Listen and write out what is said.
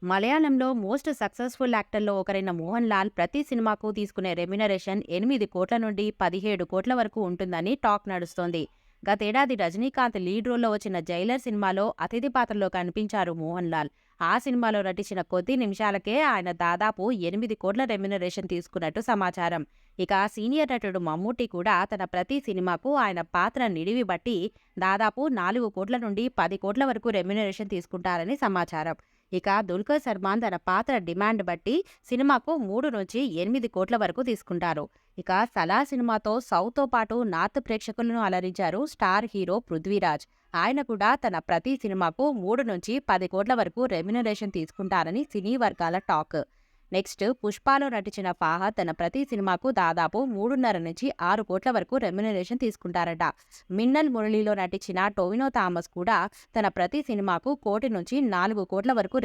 మలయాళంలో most successful యాక్టర్‌లో ఒకరైన మోహన్ లాల్ ప్రతి సినిమాకు తీసుకునే రెమ్యునరేషన్ 8 కోట్ల నుండి 17 కోట్ల వరకు ఉంటుందని టాక్ నడుస్తోంది. గతేడాది రజనీకాంత్ లీడ్ రోల్‌లో వచ్చిన 'జైలర్' సినిమాలో అతిథి పాత్రలో కనిపించారు మోహన్ లాల్. ఆ సినిమాలో నటించిన కొద్ది నిమిషాలకే ఆయన దాదాపు 8 కోట్ల రెమ్యునరేషన్ తీసుకున్నట్టు సమాచారం. ఇక సీనియర్ నటుడు మమ్మూటి కూడా తన ప్రతి సినిమాకు ఆయన పాత్ర నిడివి బట్టి దాదాపు 4 కోట్ల నుండి 10 కోట్ల వరకు రెమ్యునరేషన్ తీసుకుంటారని సమాచారం. ఇక దుల్కర్ సల్మాన్ తన పాత్ర డిమాండ్ బట్టి సినిమాకు 3 నుంచి 8 కోట్ల వరకు తీసుకుంటారు. ఇక 'సలార్' సినిమాతో సౌత్‌తో పాటు నార్త్ ప్రేక్షకులను అలరించారు స్టార్ హీరో పృథ్వీరాజ్. ఆయన కూడా తన ప్రతి సినిమాకు 3 నుంచి 10 కోట్ల వరకు రెమ్యునరేషన్ తీసుకుంటారని సినీ వర్గాల టాక్. నెక్స్ట్ 'పుష్పలో' నటించిన ఫాహద్ తన ప్రతి సినిమాకు దాదాపు 3.5 నుంచి 6 కోట్ల వరకు రెమ్యునరేషన్ తీసుకుంటారట. 'మిన్నల్ మురళిలో' నటించిన టొవినో థామస్ కూడా తన ప్రతి సినిమాకు 1 కోటి నుంచి 4 కోట్ల వరకు